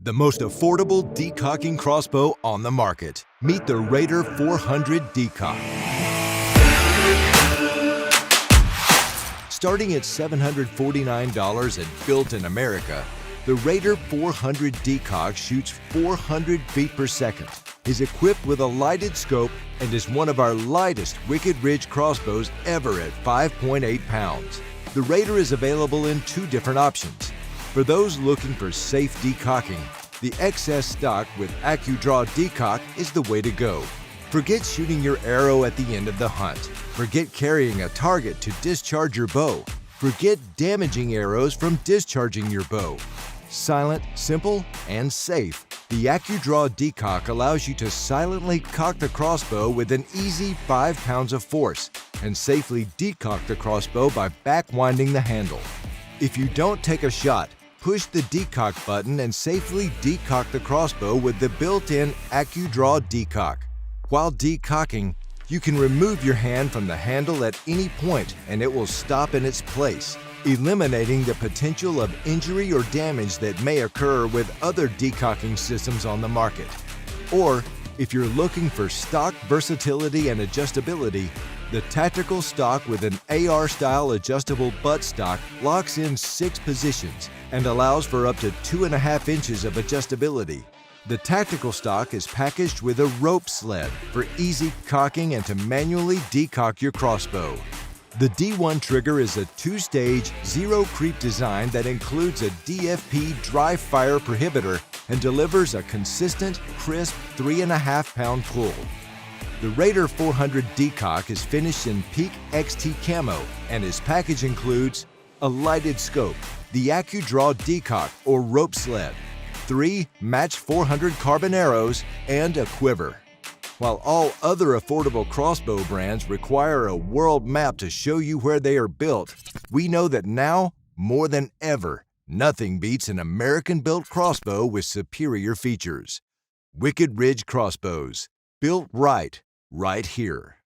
The most affordable de-cocking crossbow on the market. Meet the Raider 400 De-Cock. Starting at $749 and built in America, the Raider 400 De-Cock shoots 400 feet per second, is equipped with a lighted scope, and is one of our lightest Wicked Ridge crossbows ever at 5.8 pounds. The Raider is available in two different options. For those looking for safe de-cocking, the XS stock with ACUdraw De-Cock is the way to go. Forget shooting your arrow at the end of the hunt. Forget carrying a target to discharge your bow. Forget damaging arrows from discharging your bow. Silent, simple, and safe, the ACUdraw De-Cock allows you to silently cock the crossbow with an easy 5 pounds of force and safely de-cock the crossbow by back-winding the handle. If you don't take a shot, push the de-cock button and safely de-cock the crossbow with the built-in ACUdraw De-Cock. While de-cocking, you can remove your hand from the handle at any point and it will stop in its place, eliminating the potential of injury or damage that may occur with other de-cocking systems on the market. Or, if you're looking for stock versatility and adjustability, the tactical stock with an AR-style adjustable buttstock locks in 6 positions and allows for up to 2.5 inches of adjustability. The tactical stock is packaged with a rope sled for easy cocking and to manually de-cock your crossbow. The D1 trigger is a 2-stage, zero-creep design that includes a DFP dry fire prohibitor and delivers a consistent, crisp 3.5-pound pull. The Raider 400 De-Cock is finished in Peak XT camo, and his package includes a lighted scope, the ACUdraw De-Cock or rope sled, 3 matched 400 carbon arrows, and a quiver. While all other affordable crossbow brands require a world map to show you where they are built, we know that now, more than ever, nothing beats an American-built crossbow with superior features. Wicked Ridge Crossbows. Built right here.